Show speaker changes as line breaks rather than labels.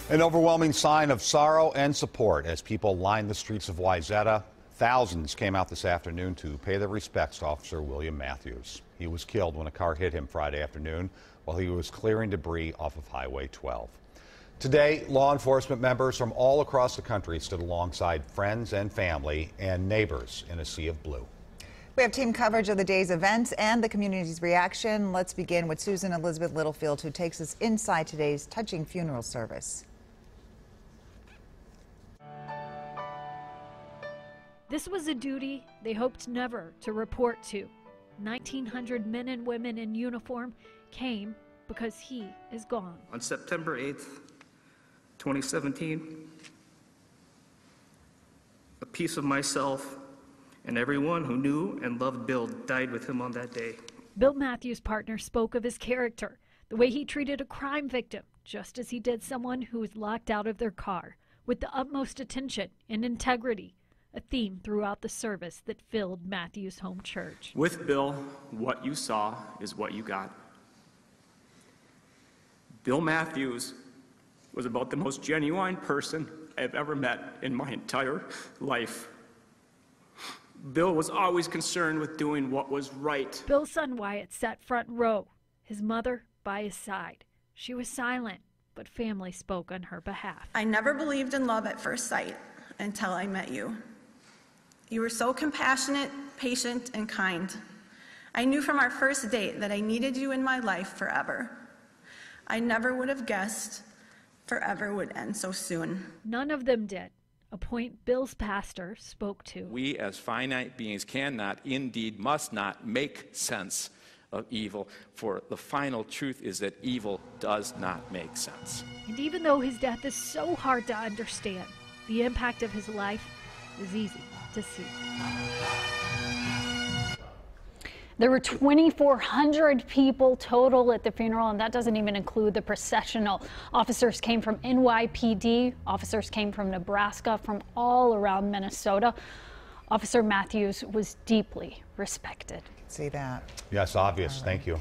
An overwhelming sign of sorrow and support as people lined the streets of Wayzata. Thousands came out this afternoon to pay their respects to Officer William Mathews. He was killed when a car hit him Friday afternoon while he was clearing debris off of Highway 12. Today, law enforcement members from all across the country stood alongside friends and family and neighbors in a sea of blue.
We have team coverage of the day's events and the community's reaction. Let's begin with Susan Elizabeth Littlefield, who takes us inside today's touching funeral service.
This was a duty they hoped never to report to. 1,900 men and women in uniform came because he is gone.
On September 8th, 2017, a piece of myself and everyone who knew and loved Bill died with him on that day.
Bill Mathews' partner spoke of his character, the way he treated a crime victim, just as he did someone who was locked out of their car, with the utmost attention and integrity, a theme throughout the service that filled Mathews' home church.
With Bill, what you saw is what you got. Bill Mathews was about the most genuine person I've ever met in my entire life. Bill was always concerned with doing what was right.
Bill's son Wyatt sat front row, his mother by his side. She was silent, but family spoke on her behalf.
I never believed in love at first sight until I met you. You were so compassionate, patient, and kind. I knew from our first date that I needed you in my life forever. I never would have guessed forever would end so soon.
None of them did, a point Bill's pastor spoke to.
We as finite beings cannot, indeed must not, make sense of evil, for the final truth is that evil does not make sense.
And even though his death is so hard to understand, the impact of his life is easy to see.
There were 2,400 people total at the funeral, and that doesn't even include the processional. Officers came from NYPD, officers came from Nebraska, from all around Minnesota. Officer Mathews was deeply respected.
See that?
Yes, obvious. Thank you.